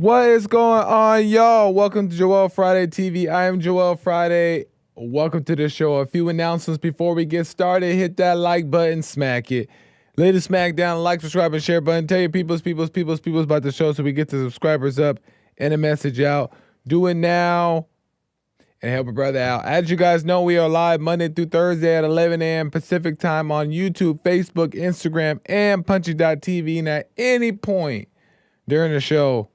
What is going on, y'all? Welcome to Joel Friday TV. I am Joel Friday. Welcome to the show. A few announcements before we get started. Hit that like button, smack it. Lay the smack down, like, subscribe, and share button. Tell your peoples about the show so we get the subscribers up and a message out. Do it now and help a brother out. As you guys know, we are live Monday through Thursday at 11 a.m. Pacific time on YouTube, Facebook, Instagram, and Punchy.tv. And at any point during the show,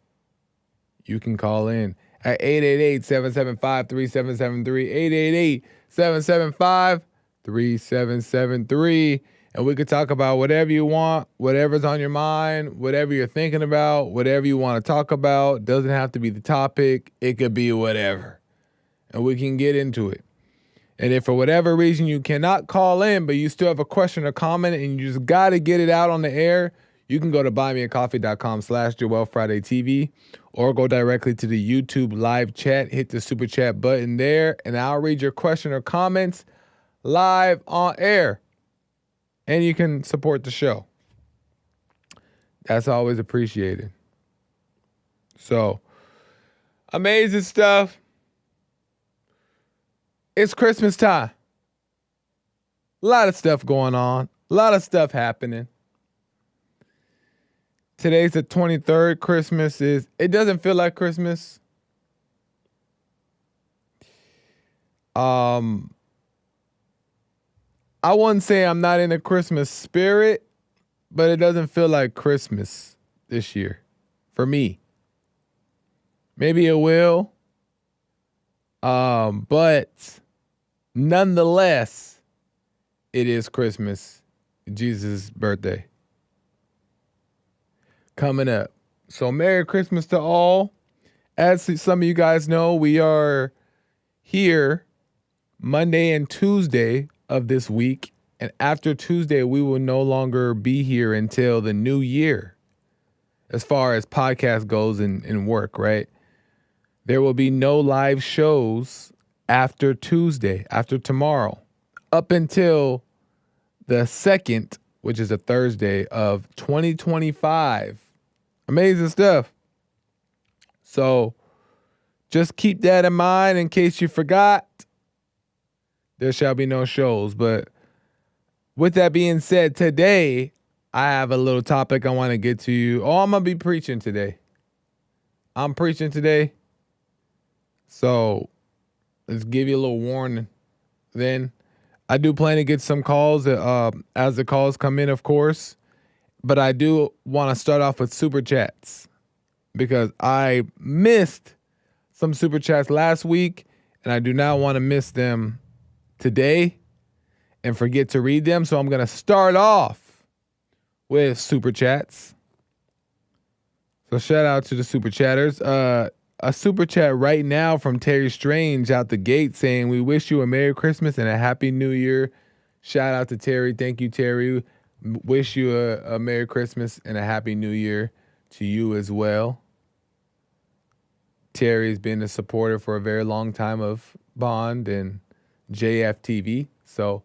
you can call in at 888-775-3773, 888-775-3773, and we could talk about whatever you want, whatever's on your mind, whatever you're thinking about, whatever you want to talk about. Doesn't have to be the topic. It could be whatever, and we can get into it. And if for whatever reason you cannot call in, but you still have a question or comment and you just got to get it out on the air, you can go to buymeacoffee.com/JoelFridayTV or go directly to the YouTube live chat. Hit the super chat button there, and I'll read your question or comments live on air. And you can support the show. That's always appreciated. So, amazing stuff. It's Christmas time. A lot of stuff going on. A lot of stuff happening. Today's the 23rd. Christmas is, it doesn't feel like Christmas. I wouldn't say I'm not in the Christmas spirit, but it doesn't feel like Christmas this year for me. Maybe it will. But nonetheless, it is Christmas, Jesus' birthday coming up. So Merry Christmas to all. As some of you guys know, we are here Monday and Tuesday of this week. And after Tuesday, we will no longer be here until the new year. As far as podcast goes and work, right? There will be no live shows after Tuesday, after tomorrow, up until the 2nd, which is a Thursday of 2025. Amazing stuff. So just keep that in mind in case you forgot. There shall be no shows. But with that being said, today I have a little topic I want to get to you. Oh, I'm going to be preaching today. I'm preaching today. So let's give you a little warning. Then I do plan to get some calls as the calls come in, of course. But I do want to start off with super chats because I missed some super chats last week and I do not want to miss them today and forget to read them. So I'm going to start off with super chats. So shout out to the super chatters. A super chat right now from Terry Strange out the gate saying, "We wish you a Merry Christmas and a Happy New Year." Shout out to Terry. Thank you, Terry. Wish you a Merry Christmas and a Happy New Year to you as well. Terry's been a supporter for a very long time of Bond and JFTV. So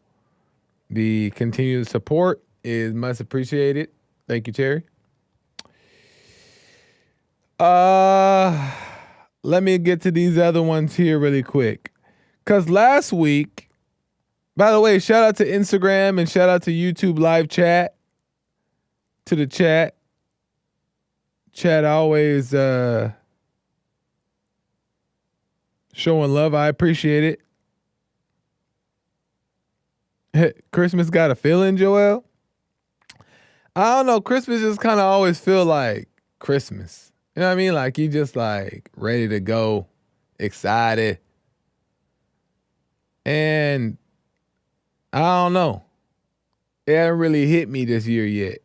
the continued support is much appreciated. Thank you, Terry. Let me get to these other ones here really quick. Because last week, by the way, shout out to Instagram and shout out to YouTube live chat. To the chat. Chat always showing love. I appreciate it. Christmas got a feeling, Joel? I don't know. Christmas just kind of always feel like Christmas. You know what I mean? Like you just like ready to go, excited. And I don't know. It hasn't really hit me this year yet.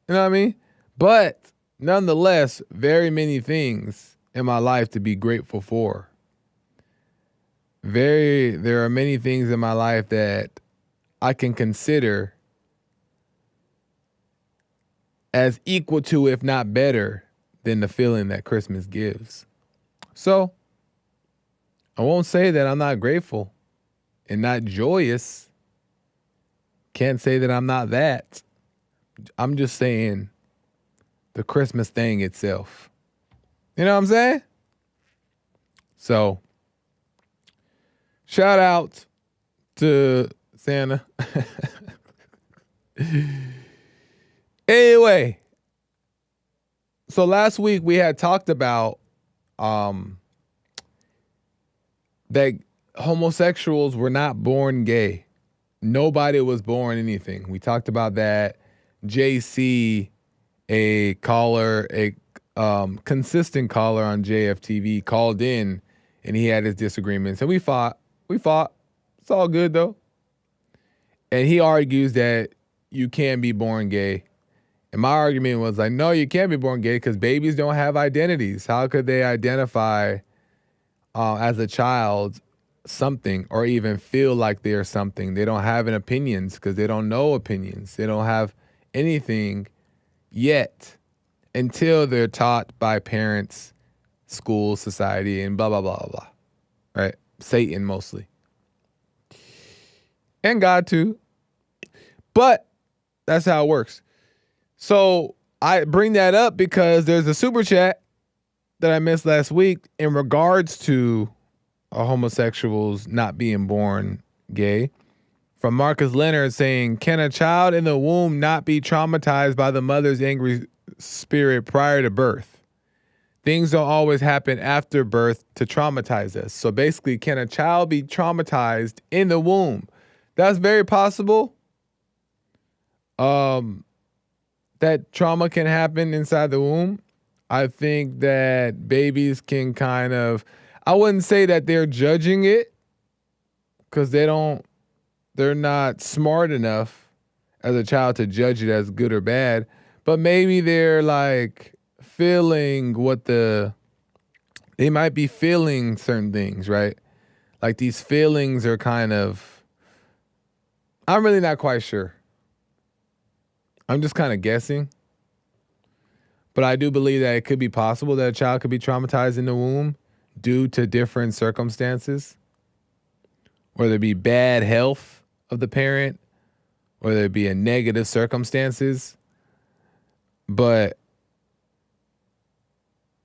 You know what I mean? But nonetheless, very many things in my life to be grateful for. There are many things in my life that I can consider as equal to, if not better, than the feeling that Christmas gives. So I won't say that I'm not grateful and not joyous. Can't say that I'm not that. I'm just saying the Christmas thing itself. You know what I'm saying? So, shout out to Santa. Anyway, so last week we had talked about that homosexuals were not born gay. Nobody was born anything. We talked about that. JC, a consistent caller on JFTV, called in and he had his disagreements. And we fought. It's all good though. And he argues that you can't be born gay. And my argument was like, no, you can't be born gay because babies don't have identities. How could they identify as a child something or even feel like they're something? They don't have an opinions because they don't know opinions. They don't have anything yet until they're taught by parents, school, society, and blah, blah, blah, blah, blah. Right? Satan mostly. And God too. But that's how it works. So I bring that up because there's a super chat that I missed last week in regards to homosexuals not being born gay from Marcus Leonard saying, can a child in the womb not be traumatized by the mother's angry spirit prior to birth? Things don't always happen after birth to traumatize us. So basically, can a child be traumatized in the womb? That's very possible. That trauma can happen inside the womb. I think that babies can kind of, I wouldn't say that they're judging it because they're not smart enough as a child to judge it as good or bad, but maybe they're like feeling they might be feeling certain things, right? Like these feelings are kind of, I'm really not quite sure. I'm just kind of guessing. But I do believe that it could be possible that a child could be traumatized in the womb due to different circumstances. Whether it be bad health of the parent, whether it be a negative circumstances. But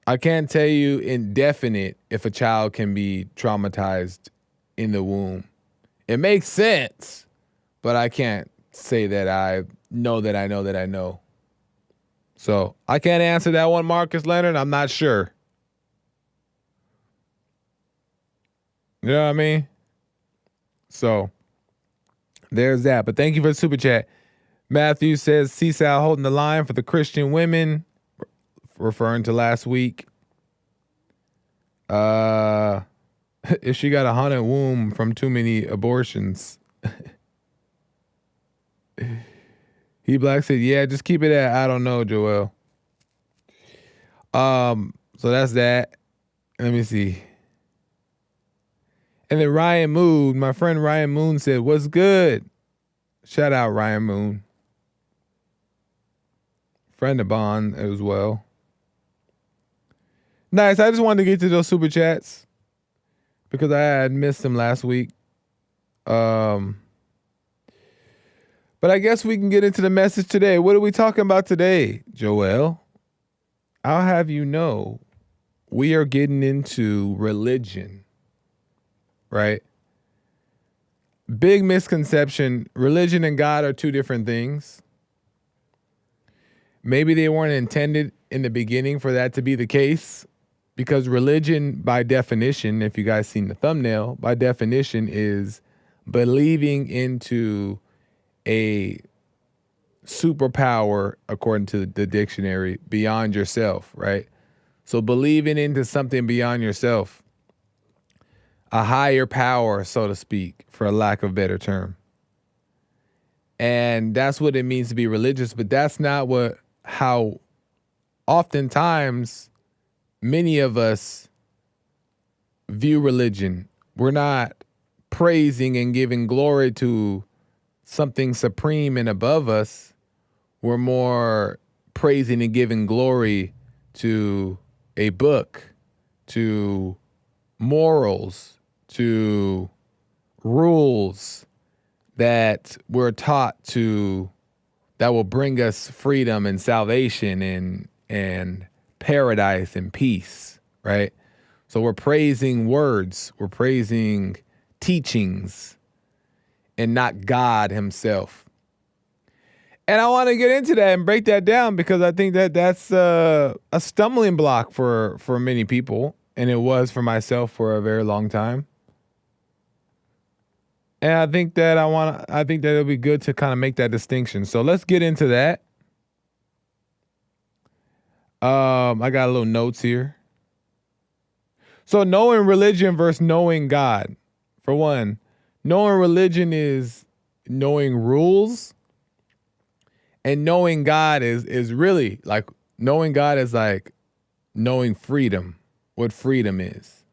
I can't tell you indefinite if a child can be traumatized in the womb. It makes sense, but I can't say that I know that I know that I know. So I can't answer that one, Marcus Leonard. I'm not sure. You know what I mean? So there's that. But thank you for the super chat. Matthew says, CSAL holding the line for the Christian women, referring to last week. If she got a haunted womb from too many abortions. He Black said, yeah, just keep it at, I don't know, Joel. So that's that. Let me see. And then Ryan Moon, my friend Ryan Moon said, what's good? Shout out Ryan Moon. Friend of Bond as well. Nice. I just wanted to get to those super chats because I had missed them last week. But I guess we can get into the message today. What are we talking about today, Joel? I'll have you know, we are getting into religion, right? Big misconception. Religion and God are two different things. Maybe they weren't intended in the beginning for that to be the case, because religion, by definition, if you guys seen the thumbnail, by definition is believing into a superpower, according to the dictionary, beyond yourself, right? So believing into something beyond yourself, a higher power, so to speak, for a lack of a better term. And that's what it means to be religious, but that's not how oftentimes many of us view religion. We're not praising and giving glory to something supreme and above us. We're more praising and giving glory to a book, to morals, to rules that we're taught to, that will bring us freedom and salvation and paradise and peace, right? So we're praising words, we're praising teachings, and not God himself. And I want to get into that and break that down because I think that that's a stumbling block for many people, and it was for myself for a very long time. And I think that it'll be good to kind of make that distinction. So let's get into that. I got a little notes here. So knowing religion versus knowing God. For one, knowing religion is knowing rules, and knowing God is really like knowing God is like knowing freedom, what freedom is.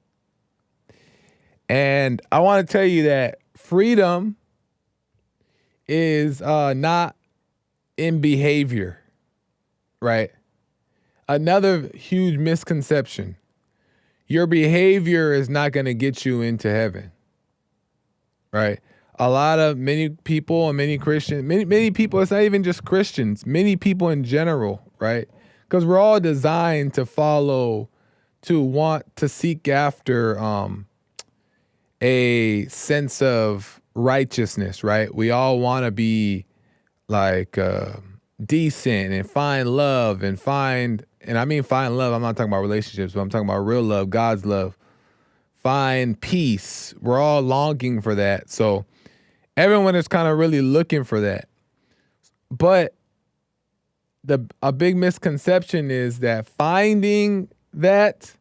And I want to tell you that freedom is not in behavior, right? Another huge misconception. Your behavior is not going to get you into heaven, right? Many people and many Christians, many people, it's not even just Christians, many people in general, right? Because we're all designed to want to seek after a sense of righteousness, right? We all want to be like decent and find love and I mean find love. I'm not talking about relationships, but I'm talking about real love, God's love. Find peace. We're all longing for that. So everyone is kind of really looking for that. But a big misconception is that finding that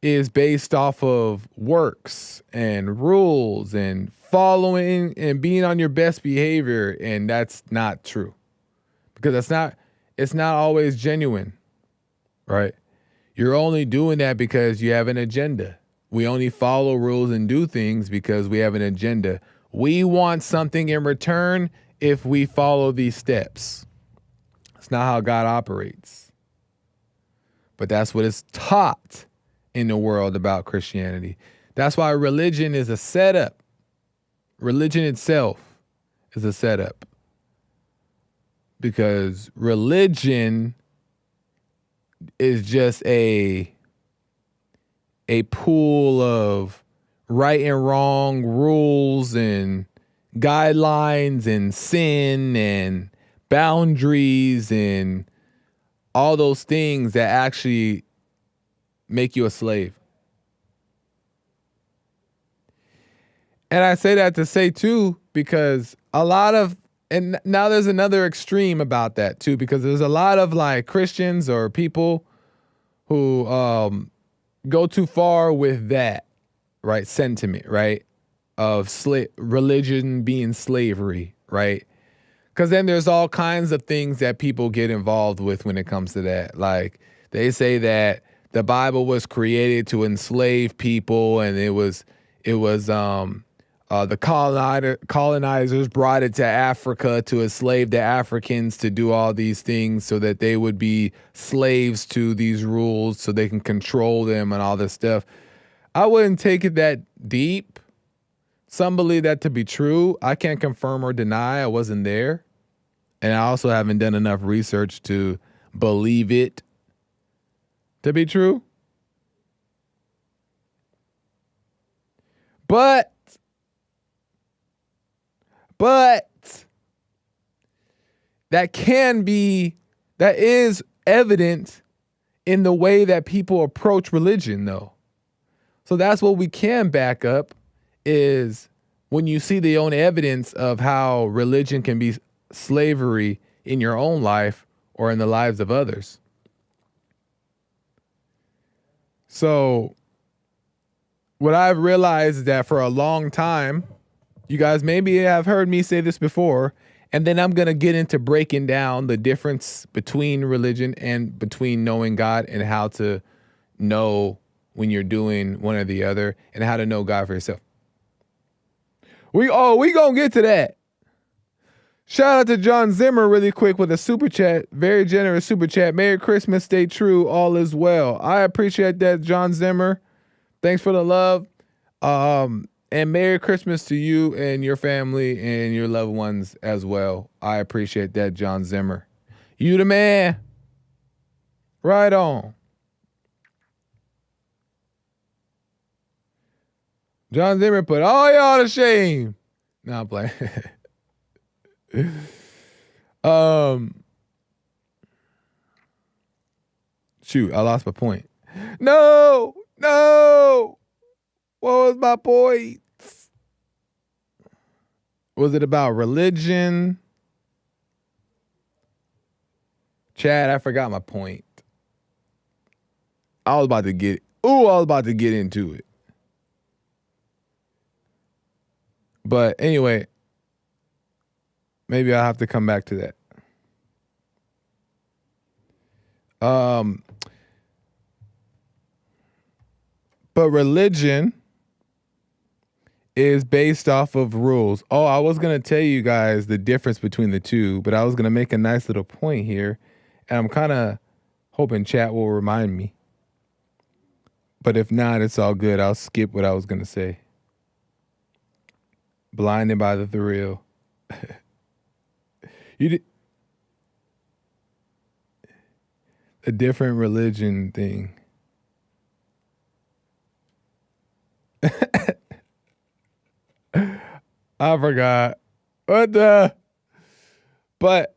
is based off of works and rules and following and being on your best behavior. And that's not true because it's not always genuine, right? You're only doing that because you have an agenda. We only follow rules and do things because we have an agenda. We want something in return if we follow these steps. It's not how God operates. But that's what is taught in the world about Christianity. That's why religion is a setup. Religion itself is a setup. Because religion is just a pool of right and wrong rules and guidelines and sin and boundaries and all those things that actually make you a slave. And I say that to say too, because and now there's another extreme about that too, because there's a lot of like Christians or people who go too far with that, right? Sentiment, right? Of religion being slavery, right? Because then there's all kinds of things that people get involved with when it comes to that. Like they say that the Bible was created to enslave people, and it was the colonizers brought it to Africa to enslave the Africans to do all these things so that they would be slaves to these rules so they can control them and all this stuff. I wouldn't take it that deep. Some believe that to be true. I can't confirm or deny. I wasn't there. And I also haven't done enough research to believe it to be true. But that is evident in the way that people approach religion, though. So that's what we can back up is when you see the own evidence of how religion can be slavery in your own life or in the lives of others. So what I've realized is that for a long time, you guys maybe have heard me say this before, and then I'm going to get into breaking down the difference between religion and between knowing God and how to know when you're doing one or the other and how to know God for yourself. We going to get to that. Shout out to John Zimmer really quick with a super chat. Very generous super chat. Merry Christmas. Stay true. All is well. I appreciate that, John Zimmer. Thanks for the love. And Merry Christmas to you and your family and your loved ones as well. I appreciate that, John Zimmer. You the man. Right on. John Zimmer put all y'all to shame. Nah, I'm playing. Shoot, I lost my point. No. What was my point? Was it about religion? Chad, I forgot my point. I was about to get into it. But anyway, maybe I'll have to come back to that. But religion is based off of rules. Oh, I was going to tell you guys the difference between the two, but I was going to make a nice little point here, and I'm kind of hoping chat will remind me. But if not, it's all good. I'll skip what I was going to say. Blinded by the thrill. A different religion thing. I forgot. What the? But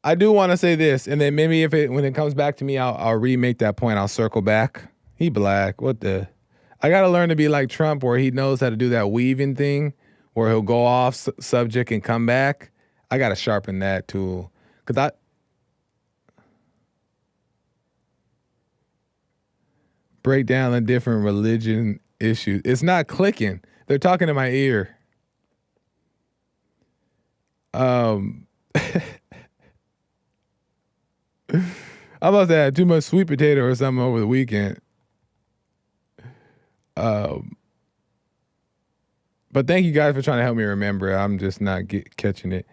I do want to say this, and then maybe when it comes back to me, I'll remake that point. I'll circle back. He black. What the? I got to learn to be like Trump, where he knows how to do that weaving thing, where he'll go off subject and come back. I got to sharpen that tool. Because break down the different religion issues. It's not clicking. They're talking in my ear. I must have had too much sweet potato or something over the weekend. But thank you guys for trying to help me remember. I'm just not catching it.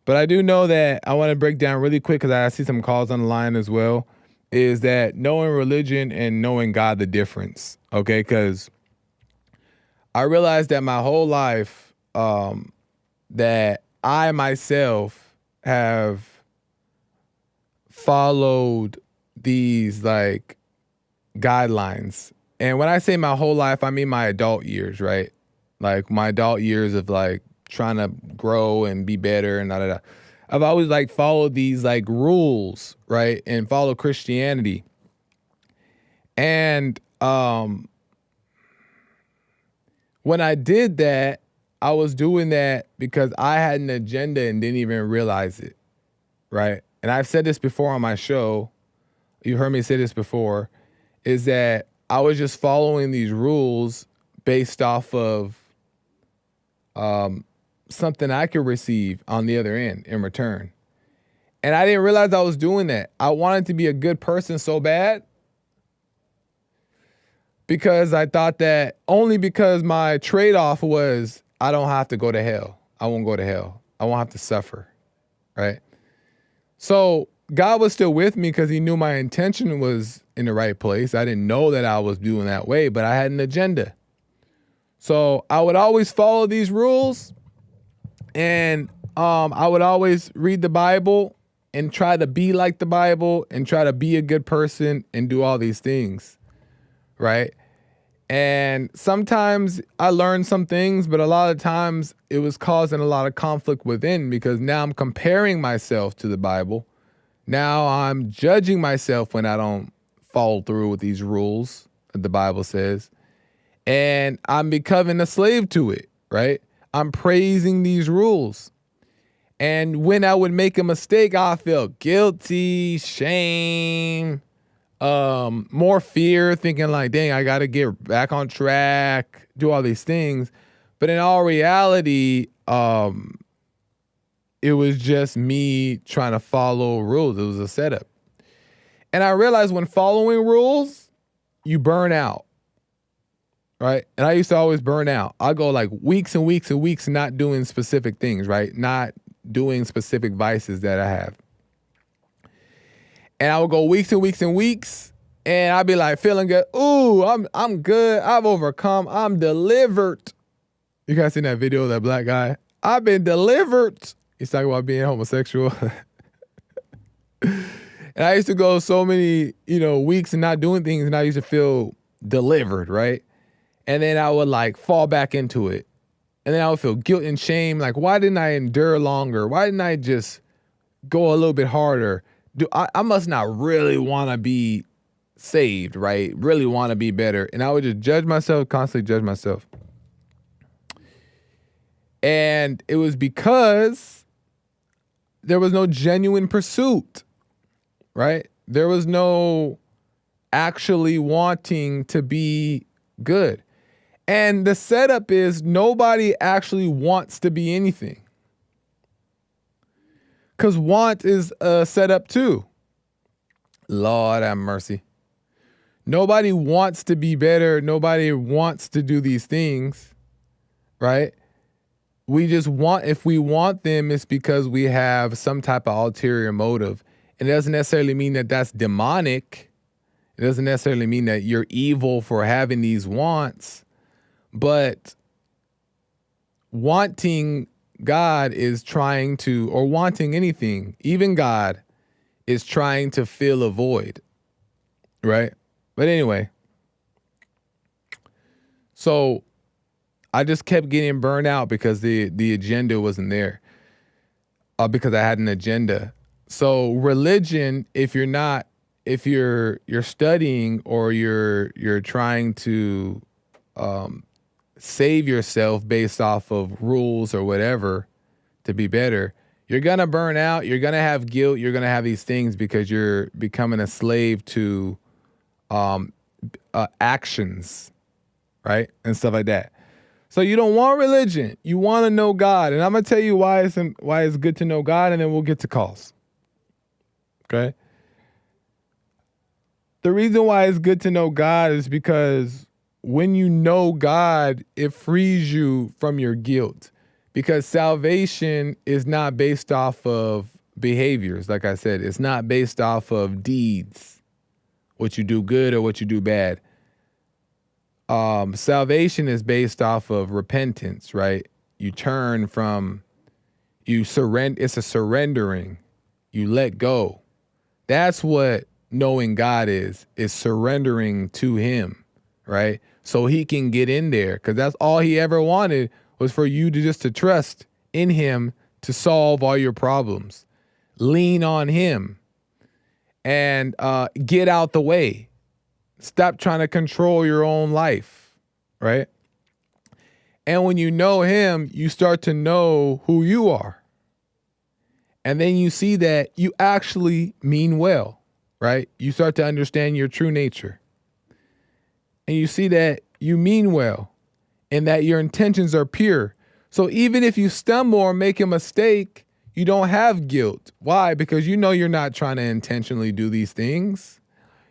But I do know that I want to break down really quick, because I see some calls on the line as well, is that knowing religion and knowing God, the difference. Okay, because I realized that my whole life that I myself have followed these like guidelines. And when I say my whole life, I mean my adult years, right? Like my adult years of like trying to grow and be better and da. I've always like followed these like rules, right? And follow Christianity. And when I did that, I was doing that because I had an agenda and didn't even realize it, right? And I've said this before on my show. You heard me say this before, is that I was just following these rules based off of something I could receive on the other end in return. And I didn't realize I was doing that. I wanted to be a good person so bad because I thought that only because my trade-off was I don't have to go to hell. I won't go to hell. I won't have to suffer, right? So God was still with me because he knew my intention was in the right place. I didn't know that I was doing that way, but I had an agenda. So I would always follow these rules, and I would always read the Bible and try to be like the Bible and try to be a good person and do all these things, right? And sometimes I learned some things, but a lot of times it was causing a lot of conflict within, because now I'm comparing myself to the Bible. Now I'm judging myself when I don't follow through with these rules that the Bible says. And I'm becoming a slave to it, right? I'm praising these rules. And when I would make a mistake, I felt guilty, shame, more fear, thinking like, dang, I got to get back on track, do all these things. But in all reality, it was just me trying to follow rules. It was a setup. And I realized when following rules, you burn out, right? And I used to always burn out. I go like weeks and weeks and weeks not doing specific things, right? Not doing specific vices that I have. And I would go weeks and weeks and weeks, and I'd be like feeling good. Ooh, I'm good. I've overcome. I'm delivered. You guys seen that video of that black guy? I've been delivered. He's talking about being homosexual. And I used to go so many, weeks and not doing things, and I used to feel delivered, right? And then I would like fall back into it. And then I would feel guilt and shame. Like, why didn't I endure longer? Why didn't I just go a little bit harder? I must not really want to be saved, right? Really want to be better. And I would just judge myself, constantly judge myself. And it was because there was no genuine pursuit, right? There was no actually wanting to be good. And the setup is nobody actually wants to be anything. Because want is a setup too. Lord have mercy. Nobody wants to be better. Nobody wants to do these things, right? We just want, if we want them, it's because we have some type of ulterior motive. And it doesn't necessarily mean that that's demonic. It doesn't necessarily mean that you're evil for having these wants. But wanting God is trying to, or wanting anything, even God, is trying to fill a void, right? But anyway, so I just kept getting burned out because the agenda wasn't there, because I had an agenda. So religion, if you're studying or you're trying to save yourself based off of rules or whatever to be better, you're going to burn out. You're going to have guilt. You're going to have these things because you're becoming a slave to actions, right? And stuff like that. So you don't want religion. You want to know God. And I'm going to tell you why it's good to know God, and then we'll get to calls. Okay? The reason why it's good to know God is because when you know God, it frees you from your guilt, because salvation is not based off of behaviors. Like I said, it's not based off of deeds, what you do good or what you do bad. Salvation is based off of repentance, right? You turn from, you surrender. It's a surrendering. You let go. That's what knowing God is surrendering to him, right? So he can get in there, because that's all he ever wanted, was for you to just to trust in him to solve all your problems. Lean on him and get out the way. Stop trying to control your own life, right? And when you know him, you start to know who you are. And then you see that you actually mean well, right? You start to understand your true nature. And you see that you mean well and that your intentions are pure. So even if you stumble or make a mistake, you don't have guilt. Why? Because you know you're not trying to intentionally do these things.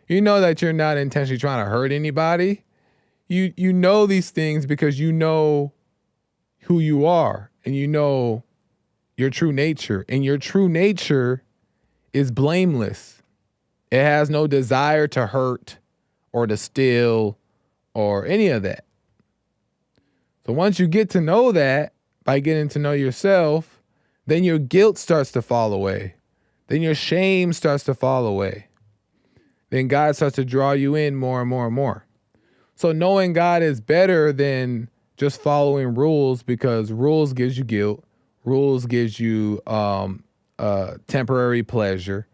You know that you're not intentionally trying to hurt anybody. You know these things because you know who you are, and you know your true nature. And your true nature is blameless. It has no desire to hurt or to steal or any of that. So once you get to know that, by getting to know yourself, then your guilt starts to fall away. Then your shame starts to fall away. Then God starts to draw you in more and more and more. So knowing God is better than just following rules, because rules gives you guilt. Rules gives you temporary pleasure.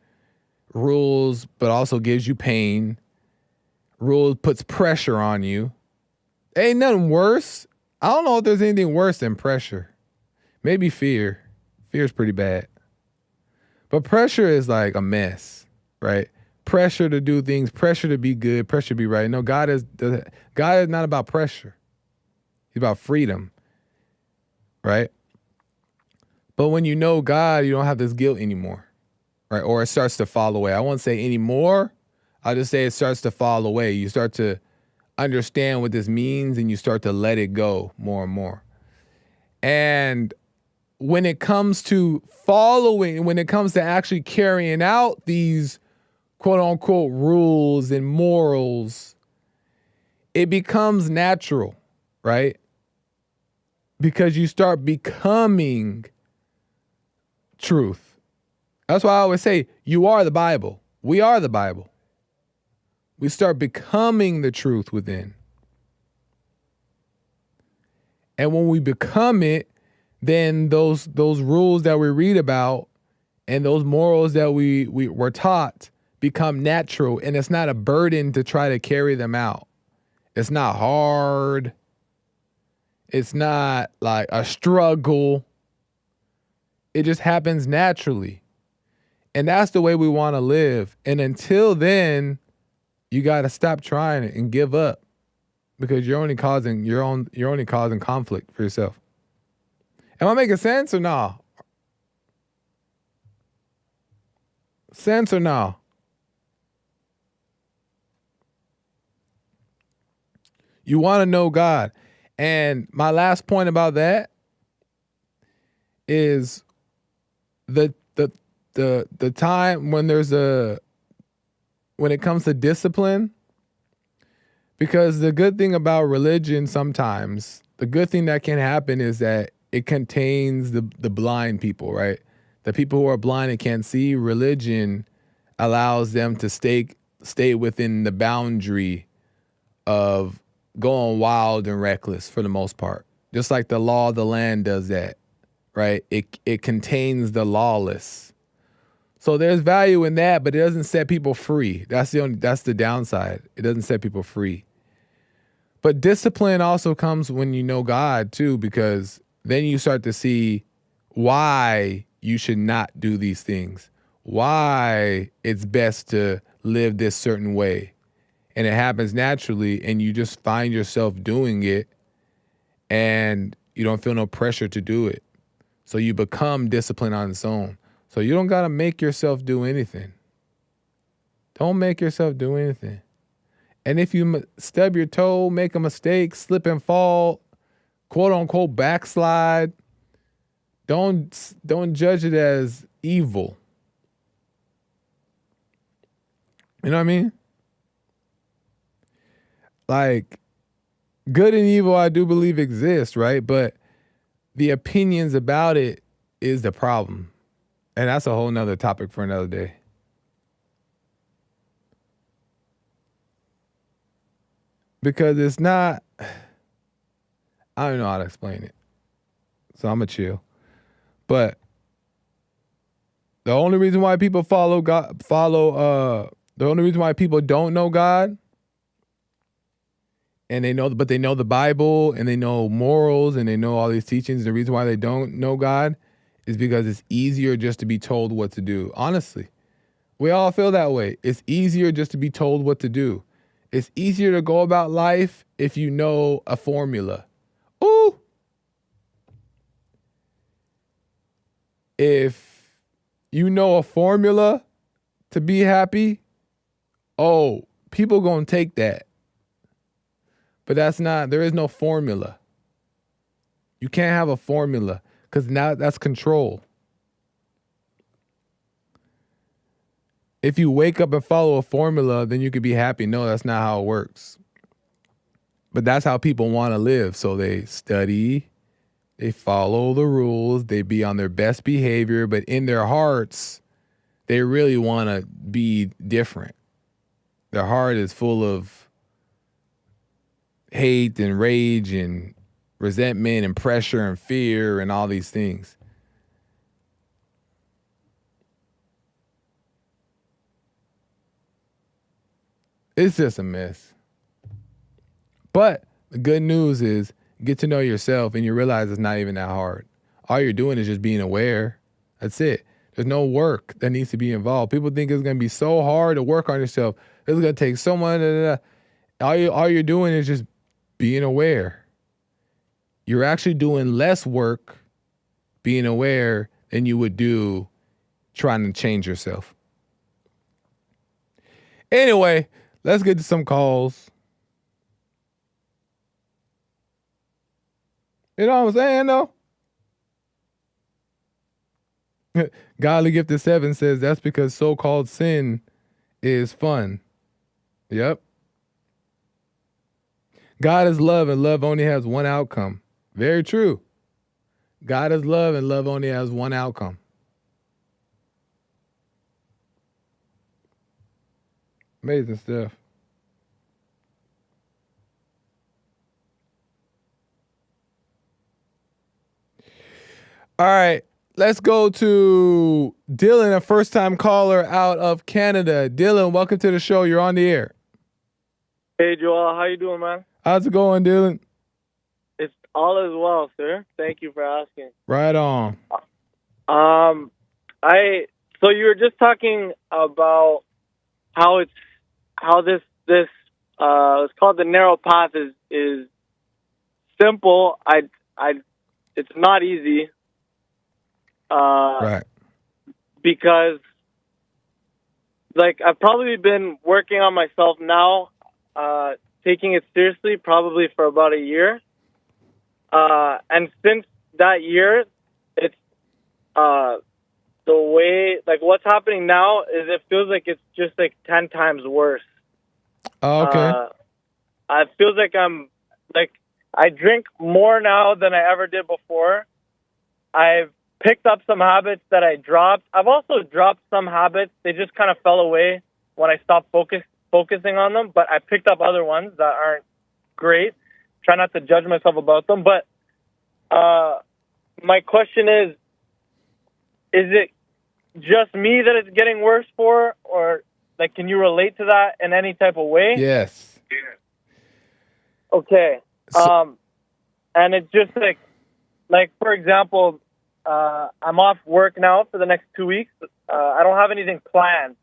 Rules, but also gives you pain. Rules puts pressure on you. Ain't nothing worse. I don't know if there's anything worse than pressure. Maybe fear. Fear is pretty bad. But pressure is like a mess, right? Pressure to do things, pressure to be good, pressure to be right. No, God is not about pressure. He's about freedom, right? But when you know God, you don't have this guilt anymore, right? Or it starts to fall away. I won't say anymore. I'll just say it starts to fall away. You start to understand what this means, and you start to let it go more and more. And when it comes to following, when it comes to actually carrying out these quote unquote rules and morals, it becomes natural, right? Because you start becoming truth. That's why I always say you are the Bible. We are the Bible. We start becoming the truth within. And when we become it, then those rules that we read about and those morals that we were taught become natural, and it's not a burden to try to carry them out. It's not hard. It's not like a struggle. It just happens naturally. And that's the way we want to live. And until then, you got to stop trying it and give up, because you're only causing conflict for yourself. Am I making sense or no? Sense or no? You want to know God. And my last point about that is the time when when it comes to discipline, because the good thing about religion sometimes, the good thing that can happen is that it contains the blind people, right? The people who are blind and can't see. Religion allows them to stay within the boundary of going wild and reckless for the most part. Just like the law of the land does that, right? It contains the lawless. So there's value in that, but it doesn't set people free. That's the downside. It doesn't set people free. But discipline also comes when you know God too, because then you start to see why you should not do these things, why it's best to live this certain way. And it happens naturally, and you just find yourself doing it, and you don't feel no pressure to do it. So you become disciplined on its own. So you don't got to make yourself do anything. Don't make yourself do anything. And if you stub your toe, make a mistake, slip and fall, quote unquote backslide, don't judge it as evil. You know what I mean? Like, good and evil, I do believe exist, right? But the opinions about it is the problem. And that's a whole nother topic for another day. Because it's not, I don't know how to explain it. So I'm going to chill. But the only reason why people the only reason why people don't know God, and they know the Bible, and they know morals, and they know all these teachings, the reason why they don't know God is because it's easier just to be told what to do. Honestly, we all feel that way. It's easier just to be told what to do. It's easier to go about life if you know a formula. Ooh. If you know a formula to be happy, people gonna take that. But there is no formula. You can't have a formula, because now that's control. If you wake up and follow a formula, then you could be happy. No, that's not how it works. But that's how people want to live. So they study, they follow the rules, they be on their best behavior, but in their hearts, they really want to be different. Their heart is full of hate and rage and resentment and pressure and fear and all these things. It's just a mess. But the good news is, get to know yourself and you realize it's not even that hard. All you're doing is just being aware. That's it. There's no work that needs to be involved. People think it's going to be so hard to work on yourself. It's going to take so much. All you're doing is just being aware. You're actually doing less work being aware than you would do trying to change yourself. Anyway, let's get to some calls. You know what I'm saying, though? Godly Gifted 7 says that's because so-called sin is fun. Yep. God is love, and love only has one outcome. Very true. God is love, and love only has one outcome. Amazing stuff. All right. Let's go to Dylan, a first-time caller out of Canada. Dylan, welcome to the show. You're on the air. Hey, Joel. How you doing, man? How's it going, Dylan? It's all as well, sir. Thank you for asking. Right on. So you were just talking about how this it's called the narrow path is simple. It's not easy. Right. Because like I've probably been working on myself now, taking it seriously probably for about a year. And since that year, it's the way, like what's happening now is it feels like it's just like 10 times worse. Oh, okay. It feels like I drink more now than I ever did before. I've picked up some habits that I dropped. I've also dropped some habits. They just kind of fell away when I stopped focusing on them, but I picked up other ones that aren't great. Try not to judge myself about them, but my question is it just me that it's getting worse for, or like can you relate to that in any type of way? Yes. Okay. And it's just like for example, I'm off work now for the next 2 weeks. I don't have anything planned,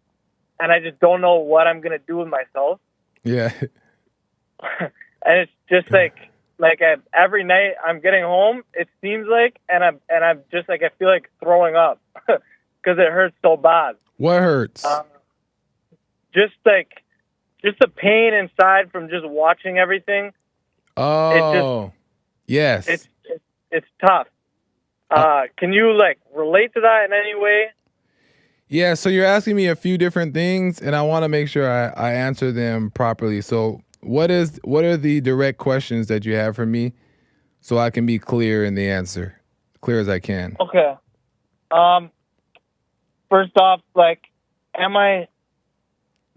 and I just don't know what I'm gonna do with myself. Yeah. And it's just like every night I'm getting home, it seems like, and I'm just like I feel like throwing up because it hurts so bad. What hurts? Just the pain inside from just watching everything. Oh, yes. It's tough. Can you like relate to that in any way? Yeah, so you're asking me a few different things, and I want to make sure I answer them properly. So what are the direct questions that you have for me so I can be clear in the answer, clear as I can? Okay. First off, like, am I,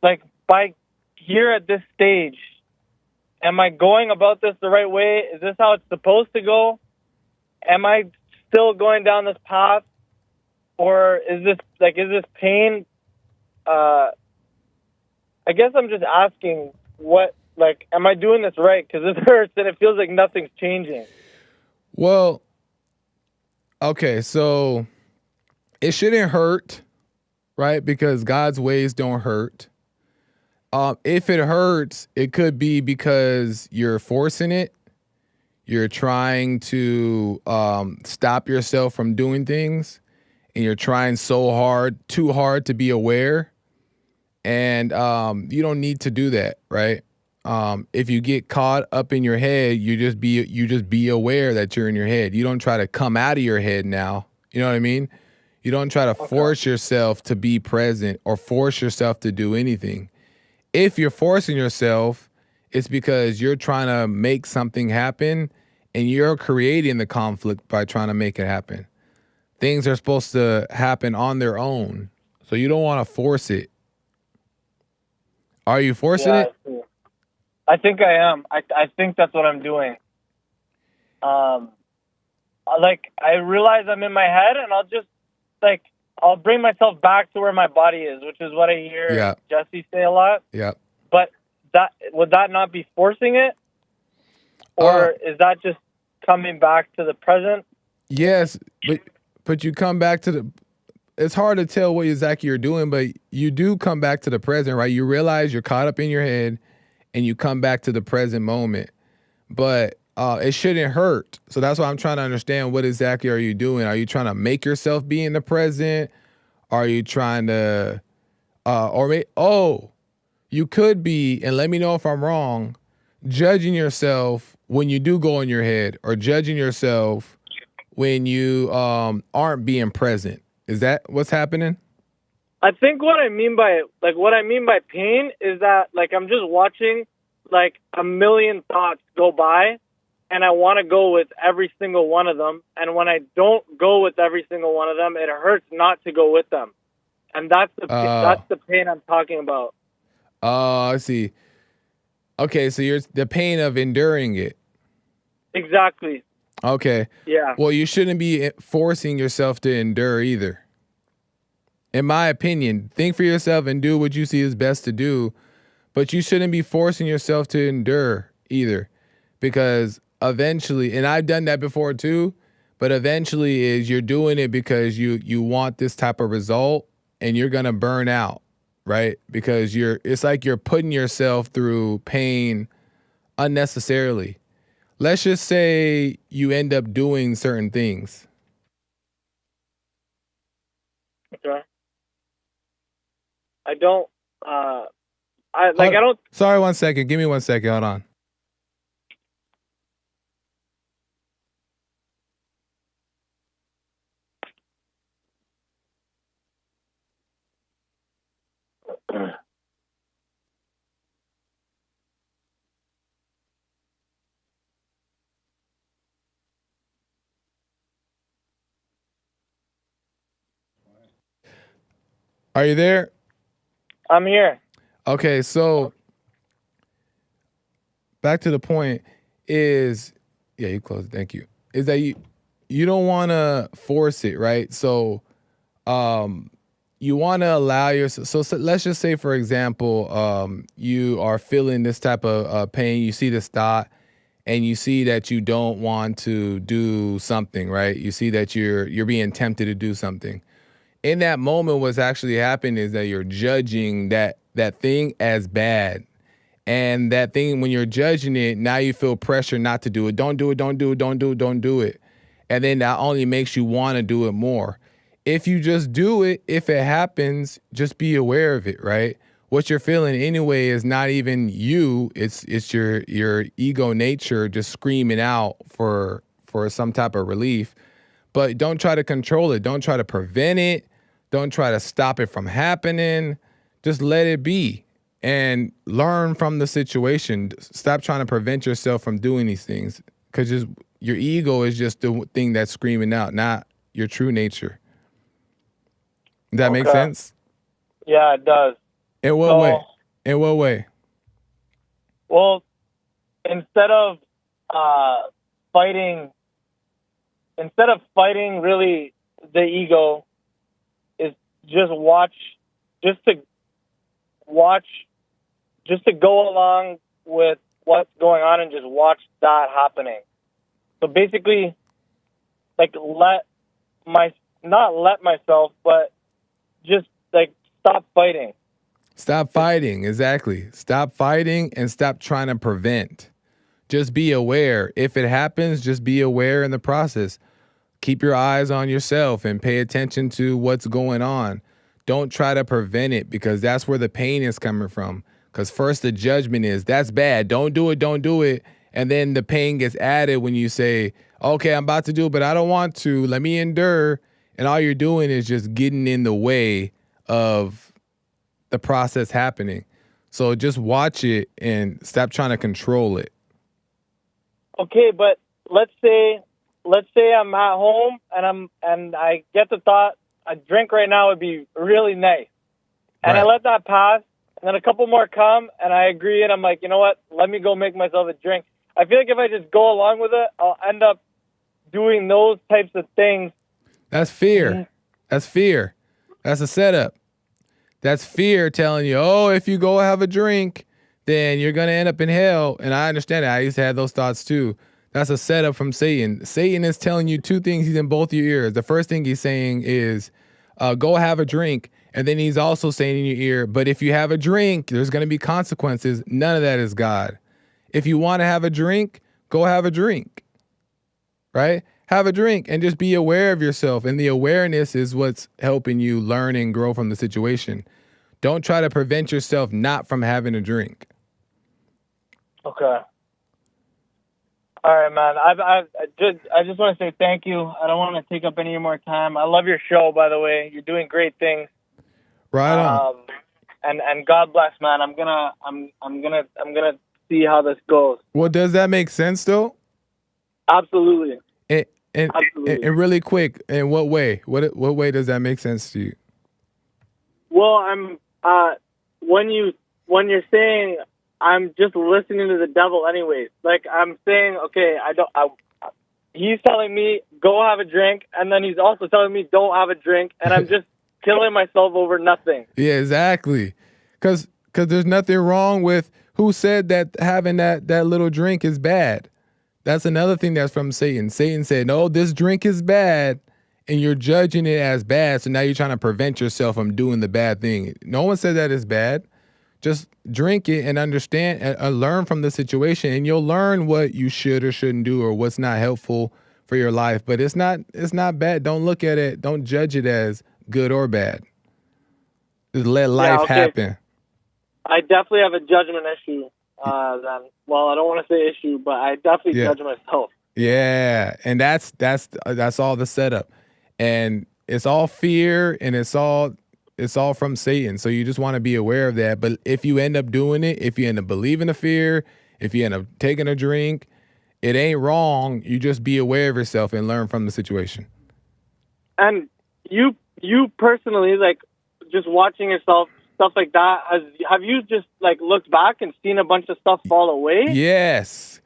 like, by here at this stage, am I going about this the right way? Is this how it's supposed to go? Am I still going down this path? Or is this pain? I guess I'm just asking am I doing this right? Because it hurts and it feels like nothing's changing. Well, okay, so it shouldn't hurt, right? Because God's ways don't hurt. If it hurts, it could be because you're forcing it. You're trying to stop yourself from doing things, and you're trying too hard to be aware. And you don't need to do that, right? If you get caught up in your head, you just be aware that you're in your head. You don't try to come out of your head now. You know what I mean? You don't try to force yourself to be present or force yourself to do anything. If you're forcing yourself, it's because you're trying to make something happen and you're creating the conflict by trying to make it happen. Things are supposed to happen on their own, so you don't want to force it. Are you forcing it? I think I am. I think that's what I'm doing. I realize I'm in my head, and I'll bring myself back to where my body is, which is what I hear Jesse say a lot. Yeah. But would that not be forcing it? Or is that just coming back to the present? Yes, but you come back to it's hard to tell what exactly you're doing, but you do come back to the present, right? You realize you're caught up in your head and you come back to the present moment. But it shouldn't hurt. So that's why I'm trying to understand, what exactly are you doing? Are you trying to make yourself be in the present? Are you trying to you could be, and let me know if I'm wrong, judging yourself when you do go in your head, or judging yourself when you aren't being present. Is that what's happening? I think what I mean by pain is that I'm just watching a million thoughts go by, and I want to go with every single one of them. And when I don't go with every single one of them, it hurts not to go with them. And that's the pain I'm talking about. Oh, I see. Okay, so you're the pain of enduring it. Exactly. Okay. Yeah. Well, you shouldn't be forcing yourself to endure either. In my opinion, think for yourself and do what you see is best to do, but you shouldn't be forcing yourself to endure either, because eventually, and I've done that before too, but eventually is you're doing it because you want this type of result and you're going to burn out, right? Because it's like you're putting yourself through pain unnecessarily. Let's just say you end up doing certain things. Okay. I don't. I like. Hold, I don't. sorry, 1 second. Give me 1 second. Hold on. Are you there? I'm here. Okay, so back to the point is, yeah, you closed. Thank you. Is that you don't want to force it, right? So um you want to allow yourself. So let's just say, for example, you are feeling this type of pain. You see this thought, and you see that you don't want to do something, right? You see that you're being tempted to do something. In that moment, what's actually happening is that you're judging that thing as bad. And that thing, when you're judging it, now you feel pressure not to do it. Don't do it, don't do it, don't do it, don't do it. And then that only makes you want to do it more. If you just do it, if it happens, just be aware of it, right? What you're feeling anyway is not even you. It's your ego nature just screaming out for some type of relief. But don't try to control it. Don't try to prevent it. Don't try to stop it from happening. Just let it be and learn from the situation. Stop trying to prevent yourself from doing these things, because just your ego is just the thing that's screaming out, not your true nature. Does that make sense? Yeah, it does. In what way? In what way? Well, instead of uh, fighting, really the ego, is just watch, just to go along with what's going on and just watch that happening. So basically, like not let myself, but just like stop fighting. Stop fighting. Exactly. Stop fighting and stop trying to prevent. Just be aware. If it happens, just be aware in the process. Keep your eyes on yourself and pay attention to what's going on. Don't try to prevent it, because that's where the pain is coming from. Because first the judgment is, that's bad. Don't do it. Don't do it. And then the pain gets added when you say, okay, I'm about to do it, but I don't want to. Let me endure. And all you're doing is just getting in the way of the process happening. So just watch it and stop trying to control it. Okay, but let's say I'm at home and I get the thought a drink right now would be really nice, and Right. I let that pass, and then a couple more come, and I agree, and I'm like, you know what? Let me go make myself a drink. I feel like if I just go along with it, I'll end up doing those types of things. That's fear. That's fear. That's a setup. That's fear telling you, oh, if you go have a drink, then you're going to end up in hell. And I understand that. I used to have those thoughts too. That's a setup from Satan. Satan is telling you two things. He's in both your ears. The first thing he's saying is, go have a drink. And then he's also saying in your ear, but if you have a drink, there's going to be consequences. None of that is God. If you want to have a drink, go have a drink. Right? Have a drink and just be aware of yourself. And the awareness is what's helping you learn and grow from the situation. Don't try to prevent yourself not from having a drink. Okay. All right, man. I just want to say thank you. I don't want to take up any more time. I love your show, by the way. You're doing great things. Right on. And God bless, man. I'm gonna see how this goes. Well, does that make sense though? Absolutely. And really quick, in what way? What way does that make sense to you? Well, I'm when you when you're saying I'm just listening to the devil anyways. Like, I'm saying, okay, he's telling me go have a drink, and then he's also telling me don't have a drink, and I'm just killing myself over nothing. Yeah, exactly. Because there's nothing wrong with who said that having that little drink is bad. That's another thing that's from Satan. Satan said, no, this drink is bad, and you're judging it as bad. So now you're trying to prevent yourself from doing the bad thing. No one said that is bad. Just drink it and understand and learn from the situation, and you'll learn what you should or shouldn't do or what's not helpful for your life. But it's not bad. Don't look at it. Don't judge it as good or bad. Just let life happen. I definitely have a judgment issue. Then, well, I don't want to say issue, but I definitely judge myself. Yeah, and that's all the setup, and it's all fear, and it's all from Satan. So you just want to be aware of that. But if you end up doing it, if you end up believing the fear, if you end up taking a drink, it ain't wrong. You just be aware of yourself and learn from the situation. And you personally, like, just watching yourself, stuff like that, have you just like looked back and seen a bunch of stuff fall away? Yes.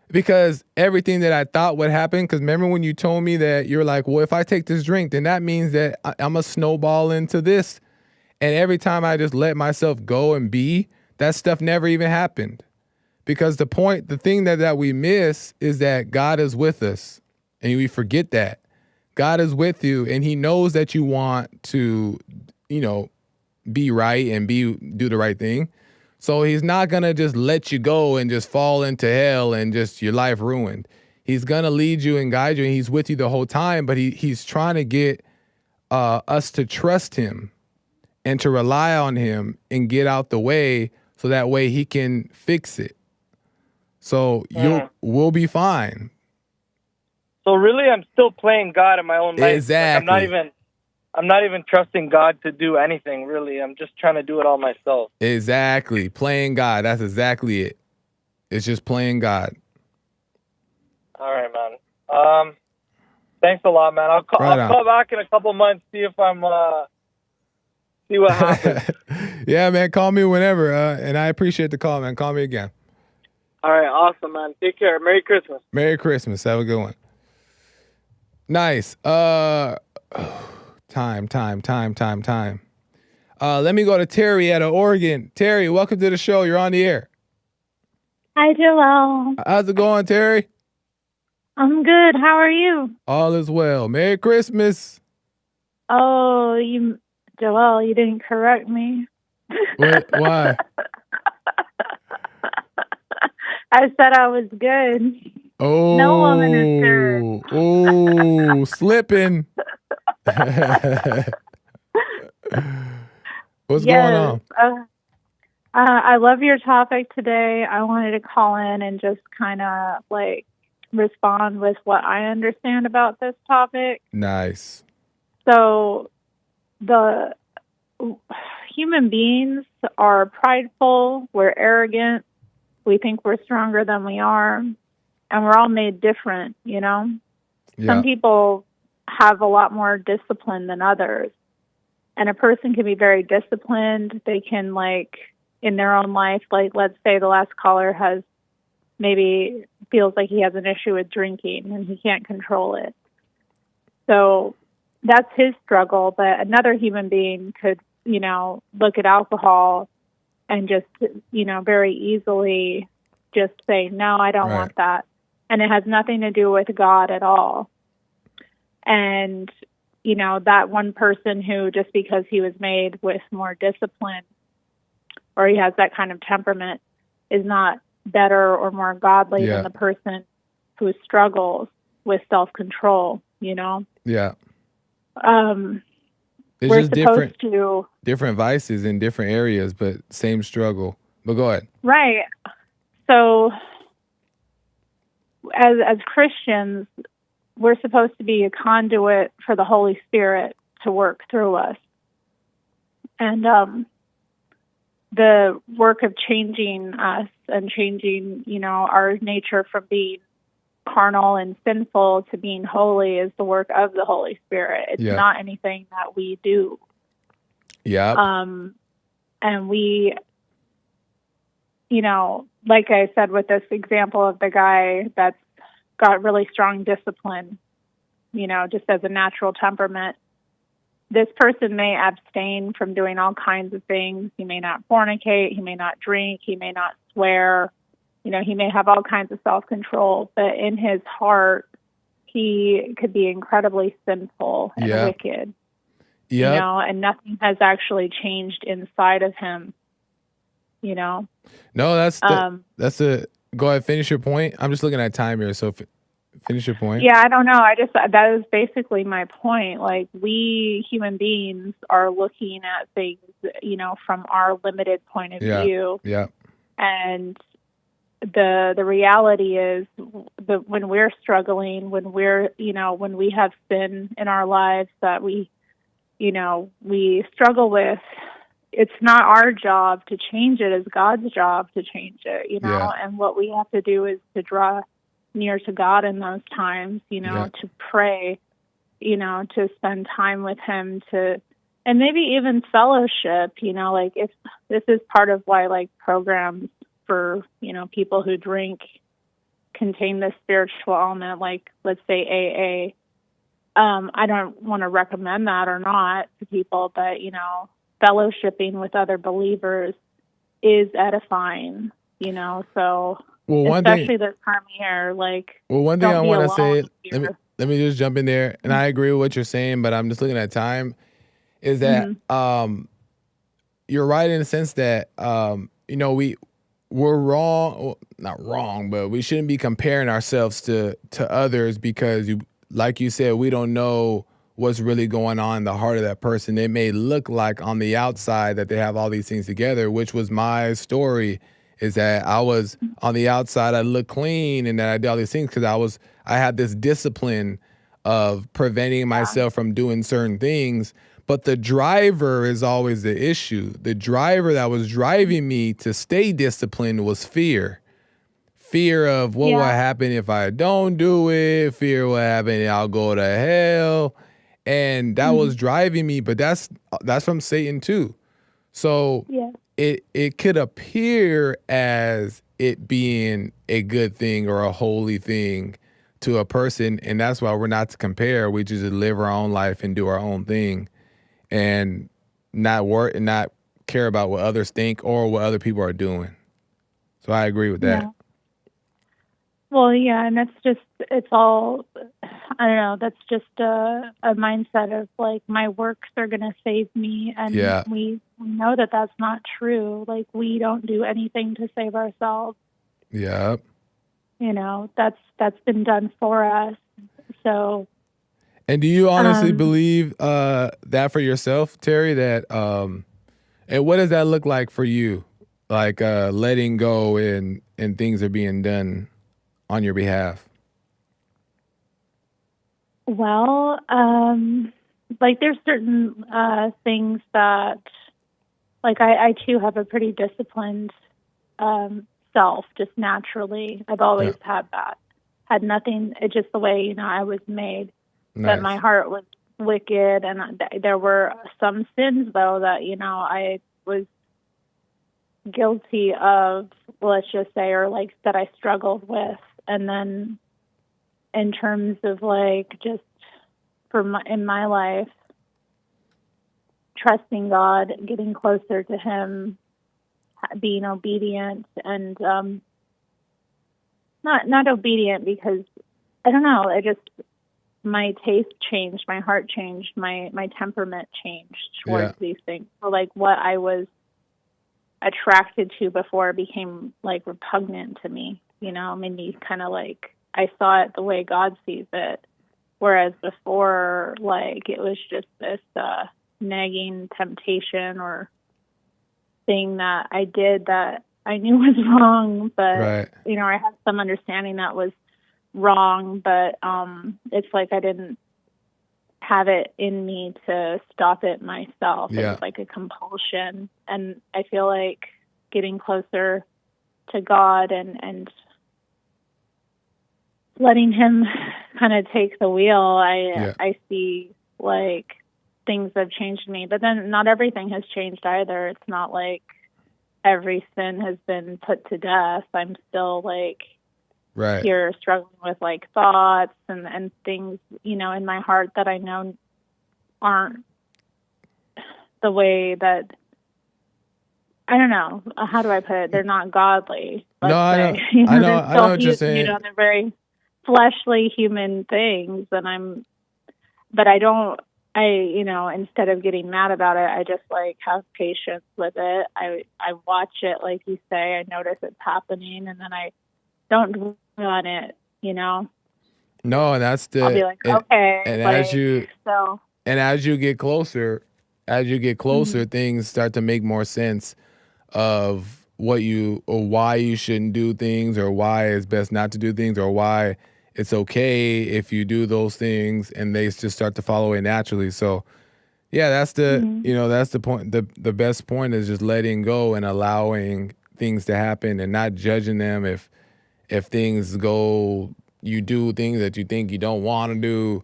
Because everything that I thought would happen, because remember when you told me that you're like, well, if I take this drink, then that means that I'm a snowball into this. And every time I just let myself go and be, that stuff never even happened. Because the thing that we miss is that God is with us, and we forget that. God is with you, and he knows that you want to, be right and do the right thing. So he's not going to just let you go and just fall into hell and just your life ruined. He's going to lead you and guide you, and he's with you the whole time, but he's trying to get us to trust him and to rely on him and get out the way so that way he can fix it. So we'll be fine. So really, I'm still playing God in my own life. Exactly. Like, I'm not even trusting God to do anything, really. I'm just trying to do it all myself. Exactly. Playing God. That's exactly it. It's just playing God. All right, man. Thanks a lot, man. I'll call back in a couple months, see if I'm see what happens. Yeah, man. Call me whenever. And I appreciate the call, man. Call me again. All right. Awesome, man. Take care. Merry Christmas. Merry Christmas. Have a good one. Nice. Time. Let me go to Terry out of Oregon. Terry, welcome to the show. You're on the air. Hi, Joel. How's it going, Terry? I'm good. How are you? All is well. Merry Christmas. Oh, Joel, you didn't correct me. What? Why? I said I was good. Oh, no woman is good. Oh, slipping. What's going on? I love your topic today. I wanted to call in and just kind of like respond with what I understand about this topic. Nice. So the human beings are prideful. We're arrogant. We think we're stronger than we are. And we're all made different, Yeah. Some people have a lot more discipline than others. And a person can be very disciplined. They can, like, in their own life, like, let's say the last caller feels like he has an issue with drinking and he can't control it. So that's his struggle. But another human being could, look at alcohol and just, very easily just say, no, I don't want that. And it has nothing to do with God at all. And, that one person who, just because he was made with more discipline or he has that kind of temperament, is not better or more godly than the person who struggles with self-control, Yeah. We're just different vices in different areas, but same struggle. But go ahead. Right. So as Christians, we're supposed to be a conduit for the Holy Spirit to work through us. And the work of changing us and changing, our nature from being carnal and sinful to being holy is the work of the Holy Spirit. It's not anything that we do. Yeah. And we like I said with this example of the guy that's got really strong discipline, just as a natural temperament, this person may abstain from doing all kinds of things. He may not fornicate. He may not drink. He may not swear. He may have all kinds of self-control, but in his heart, he could be incredibly sinful and wicked. And nothing has actually changed inside of him. No, that's go ahead, finish your point. I'm just looking at time here, so finish your point. Yeah, I don't know. That is basically my point. Like, we human beings are looking at things, from our limited point of view. Yeah. And the reality is when we're struggling, when we have sin in our lives that we struggle with, it's not our job to change it. It's God's job to change it, and what we have to do is to draw near to God in those times, to pray, to spend time with him, and maybe even fellowship, like, if this is part of why, like, programs for, people who drink contain this spiritual element, like, let's say AA. I don't want to recommend that or not to people, but, fellowshipping with other believers is edifying, so especially this time of year, like, one thing I want to say, let me just jump in there, and I agree with what you're saying, but I'm just looking at time, is that you're right in the sense that, we're wrong, well, not wrong, but we shouldn't be comparing ourselves to others because, like you said, we don't know what's really going on in the heart of that person. It may look like on the outside that they have all these things together, which was my story, is that I was on the outside, I looked clean and that I did all these things because I had this discipline of preventing myself from doing certain things. But the driver is always the issue. The driver that was driving me to stay disciplined was fear. Fear of what will happen if I don't do it. Fear what happen if I'll go to hell. And that was driving me, but that's from Satan too. So it could appear as it being a good thing or a holy thing to a person, and that's why we're not to compare. We just live our own life and do our own thing, and not work and not care about what others think or what other people are doing. So I agree with that. Well, and it's all, I don't know, that's just a mindset of, like, my works are going to save me. And we know that that's not true. Like, we don't do anything to save ourselves. Yeah. That's been done for us. So. And do you honestly believe that for yourself, Terry, that, and what does that look like for you? Like letting go and things are being done on your behalf? Well, like, there's certain things that, like, I too have a pretty disciplined self, just naturally. I've always had that. Had nothing, it's just the way, I was made. Nice. But my heart was wicked, and there were some sins, though, that, I was guilty of, let's just say, or, like, that I struggled with. And then in terms of, like, just in my life, trusting God, getting closer to him, being obedient, and not obedient because, I don't know, my taste changed, my heart changed, my temperament changed towards these things. So, like, what I was attracted to before became, like, repugnant to me. Made me kind of, like, I saw it the way God sees it. Whereas before, like, it was just this nagging temptation or thing that I did that I knew was wrong, but, I had some understanding that was wrong, but it's like I didn't have it in me to stop it myself. It was like a compulsion. And I feel like getting closer to God and letting him kind of take the wheel, I see, like, things have changed me. But then not everything has changed either. It's not like, every sin has been put to death. I'm still like Right. here struggling with like thoughts and things, you know, in my heart that I know aren't the way that, I don't know, how do I put it? They're not godly, let's No, say. You know, I know they're still what you're saying. you know, they're very fleshly human things, and you know, instead of getting mad about it, I just like have patience with it. I watch it, like you say, I notice it's happening, and then I don't dwell on it, you know. No, and that's the I'll be like, okay, and like, as you get closer, things start to make more sense of what you or why you shouldn't do things, or why it's best not to do things, or why it's okay if you do those things, and they just start to follow it naturally. So yeah, that's that's the point. The best point is just letting go and allowing things to happen and not judging them if things go, you do things that you think you don't want to do.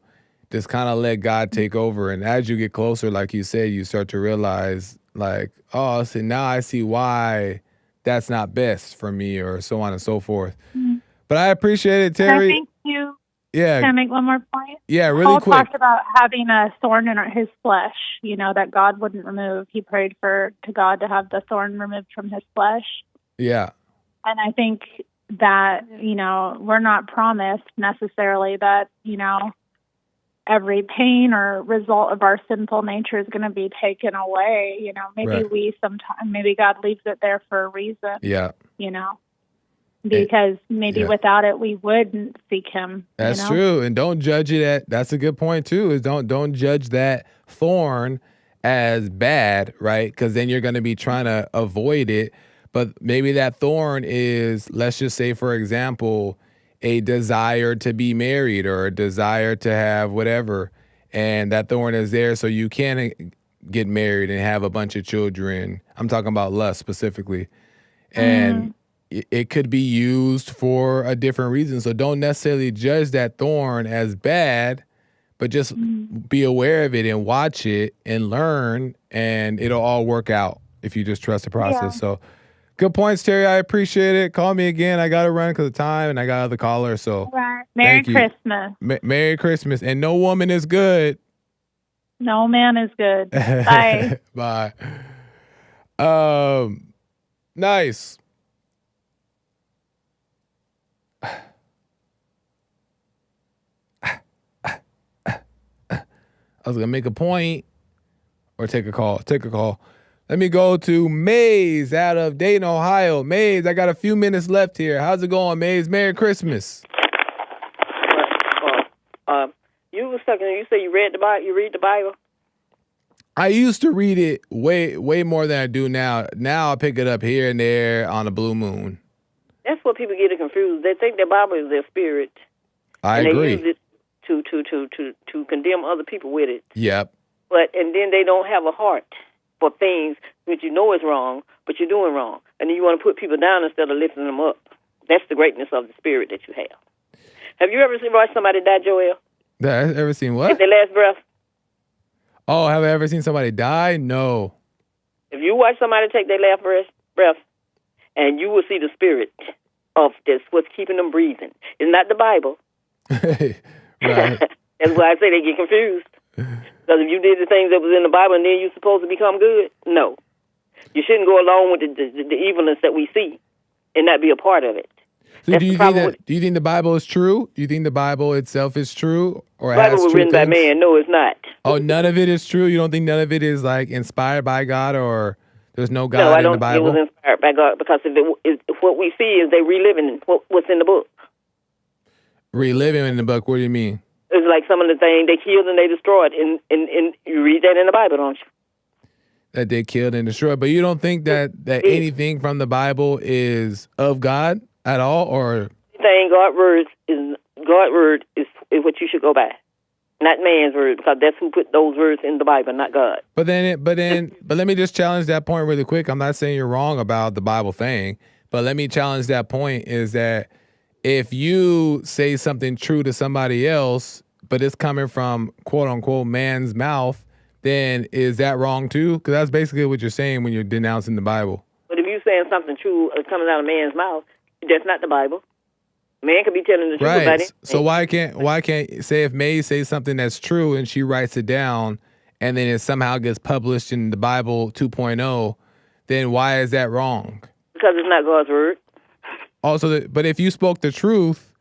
Just kind of let God take over. And as you get closer, like you said, you start to realize like, oh, so now I see why that's not best for me, or so on and so forth. But I appreciate it, Terry. I think you. Yeah. Can I make one more point? Yeah, really Paul quick. talked about having a thorn in his flesh, you know, that God wouldn't remove. He prayed to God to have the thorn removed from his flesh. Yeah. And I think that, you know, we're not promised necessarily that, you know, every pain or result of our sinful nature is going to be taken away. You know, maybe maybe God leaves it there for a reason. Yeah. You know, because maybe without it, we wouldn't seek him. That's true. And don't judge it that's a good point too, is don't judge that thorn as bad, right? Because then you're going to be trying to avoid it. But maybe that thorn is, let's just say, for example, a desire to be married or a desire to have whatever. And that thorn is there so you can get married and have a bunch of children. I'm talking about lust specifically. And it could be used for a different reason. So don't necessarily judge that thorn as bad, but just be aware of it and watch it and learn, and it'll all work out if you just trust the process. Yeah. So good points, Terry. I appreciate it. Call me again. I got to run because of time, and I got other callers. So Merry Christmas. Merry Christmas. And no woman is good. No man is good. Bye. Bye. Nice. I was going to make a point or take a call. Let me go to Maze out of Dayton, Ohio. Maze, I got a few minutes left here. How's it going, Maze? Merry Christmas. You was talking, you say you read the Bible? I used to read it way more than I do now. Now I pick it up here and there on a blue moon. That's what people get confused. They think the Bible is their spirit. I agree. They use it to condemn other people with it. Yep. And then they don't have a heart for things which you know is wrong, but you're doing wrong. And then you want to put people down instead of lifting them up. That's the greatness of the spirit that you have. Have you ever watched somebody die, Joel? Have I ever seen what? Take their last breath. Oh, have I ever seen somebody die? No. If you watch somebody take their last breath, and you will see the spirit of this, what's keeping them breathing. It's not the Bible. Right. That's why I say they get confused. Because if you did the things that was in the Bible and then you're supposed to become good, no. You shouldn't go along with the evilness that we see and not be a part of it. So do you think the Bible is true? Do you think the Bible itself is true? Or the Bible was written by man. No, it's not. Oh, none of it is true? You don't think none of it is like inspired by God, or there's no God in the Bible? No, I don't think it was inspired by God, because if what we see is they reliving what's in the book. Reliving in the book? What do you mean? It's like some of the things they killed and they destroyed, and you read that in the Bible, don't you? That they killed and destroyed. But you don't think that anything from the Bible is of God at all, or anything God's word is what you should go by, not man's word, because that's who put those words in the Bible, not God. But let me just challenge that point really quick. I'm not saying you're wrong about the Bible thing, but let me challenge that point is that if you say something true to somebody else, but it's coming from quote unquote man's mouth, then is that wrong too? Because that's basically what you're saying when you're denouncing the Bible. But if you're saying saying something true coming out of man's mouth, that's not the Bible. Man could be telling the truth about Right. it. So why can't say if May says something that's true and she writes it down and then it somehow gets published in the Bible 2.0, then why is that wrong? Because it's not God's word. Also, but if you spoke the truth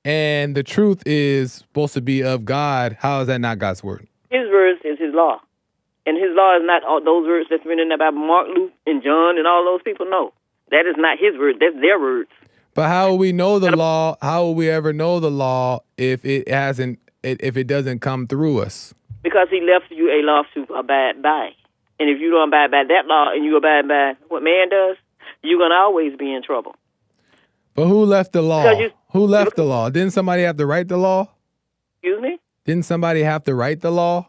and the truth is supposed to be of God, how is that not God's word? His words is his law. And his law is not all those words that's written in the Bible. Mark, Luke, and John, and all those people. No, that is not his word. That's their words. But how will we know the law? How will we ever know the law if it doesn't come through us? Because he left you a law to abide by. And if you don't abide by that law and you abide by what man does, you're going to always be in trouble. But who left the law? Who left the law? Didn't somebody have to write the law? Excuse me? Didn't somebody have to write the law?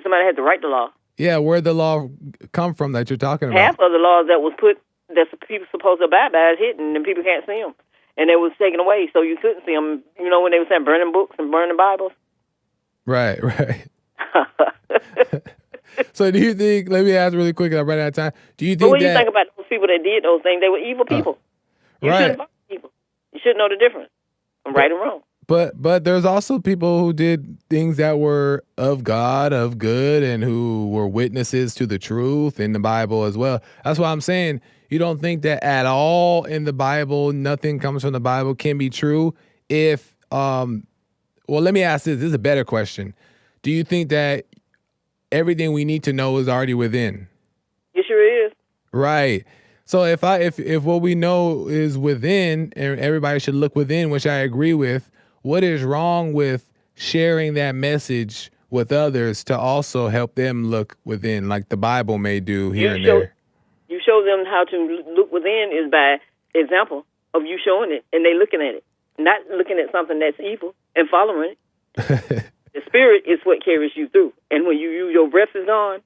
Somebody had to write the law. Yeah, where'd the law come from that you're talking about? Half of the laws that was put, that people supposed to abide by is hidden, and people can't see them. And they was taken away, so you couldn't see them. You know when they were saying burning books and burning Bibles? Right. So do you think, let me ask really quick, I'm running out of time. Do you think what do you think about those people that did those things? They were evil people. You right. shouldn't bother people. You should know the difference from right and wrong. But there's also people who did things that were of God, of good, and who were witnesses to the truth in the Bible as well. That's why I'm saying you don't think that at all in the Bible, nothing comes from the Bible can be true if, well, let me ask this. This is a better question. Do you think that everything we need to know is already within? It sure is. Right. So if what we know is within, and everybody should look within, which I agree with, what is wrong with sharing that message with others to also help them look within, like the Bible may do here and there? You show them how to look within is by example of you showing it, and they looking at it, not looking at something that's evil and following it. The spirit is what carries you through, and when your breath is gone,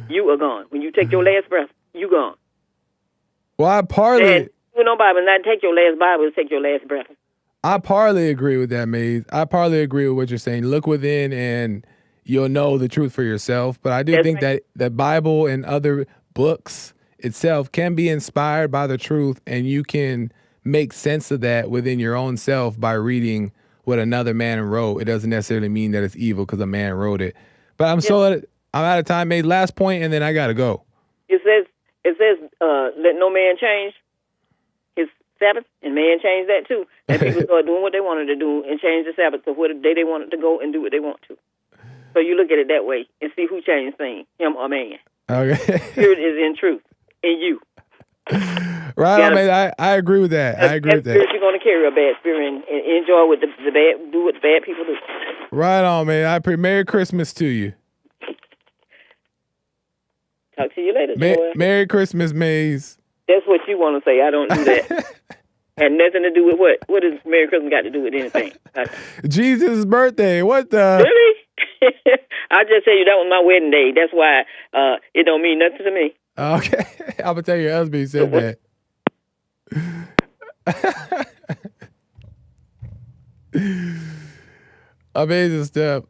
you are gone. When you take your last breath, you gone. Well, I partly... And you know Bible, not take your last Bible, take your last breath. I partly agree with that, Maze. I partly agree with what you're saying. Look within and you'll know the truth for yourself. But I do think that the Bible and other books itself can be inspired by the truth, and you can make sense of that within your own self by reading what another man wrote. It doesn't necessarily mean that it's evil because a man wrote it. But I'm out of time, Maze. Last point, and then I got to go. It says, let no man change his Sabbath, and man changed that too. And people start doing what they wanted to do and change the Sabbath to what day they wanted to go and do what they want to. So you look at it that way and see who changed things, him or man. Okay. Spirit is in truth, in you. Right on, man. I agree with that. I agree with that. You're going to carry a bad spirit and enjoy what the bad, do what the bad people do. Right on, man. Merry Christmas to you. Talk to you later, Joel. Merry Christmas, Maze. That's what you want to say. I don't do that. Had nothing to do with what? What does Merry Christmas got to do with anything? Jesus' birthday. What the? Really? I just tell you that was my wedding day. That's why it don't mean nothing to me. Okay. I'm going to tell your husband he said that. Amazing stuff.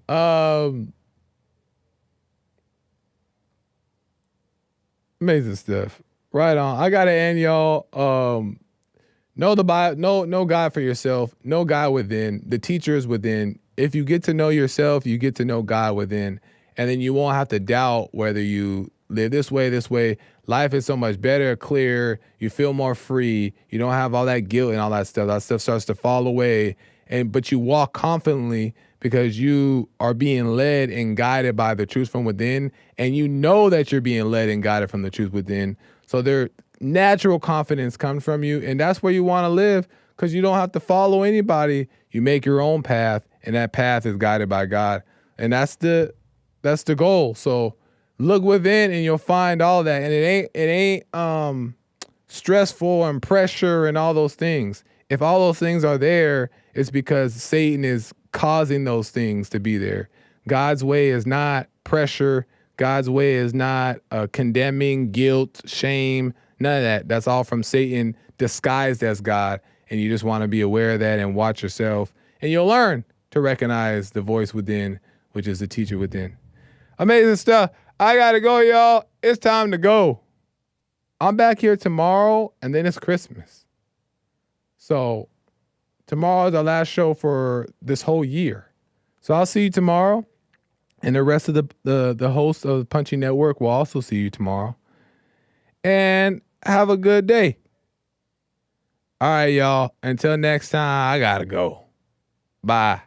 Amazing stuff. Right on. I gotta end, y'all. Know the Bible. Know God for yourself. Know God within. The teacher is within. If you get to know yourself, you get to know God within, and then you won't have to doubt whether you live this way, this way. Life is so much better, clearer. You feel more free. You don't have all that guilt and all that stuff. That stuff starts to fall away, but you walk confidently because you are being led and guided by the truth from within, and you know that you're being led and guided from the truth within. So their natural confidence comes from you, and that's where you want to live because you don't have to follow anybody. You make your own path, and that path is guided by God, and that's the goal. So look within, and you'll find all that, and it ain't stressful and pressure and all those things. If all those things are there, it's because Satan is causing those things to be there. God's way is not pressure. God's way is not condemning, guilt, shame, none of that. That's all from Satan disguised as God. And you just want to be aware of that and watch yourself. And you'll learn to recognize the voice within, which is the teacher within. Amazing stuff. I got to go, y'all. It's time to go. I'm back here tomorrow, and then it's Christmas. So tomorrow is our last show for this whole year. So I'll see you tomorrow. And the rest of the hosts of the Punchy Network will also see you tomorrow. And have a good day. All right, y'all. Until next time, I gotta go. Bye.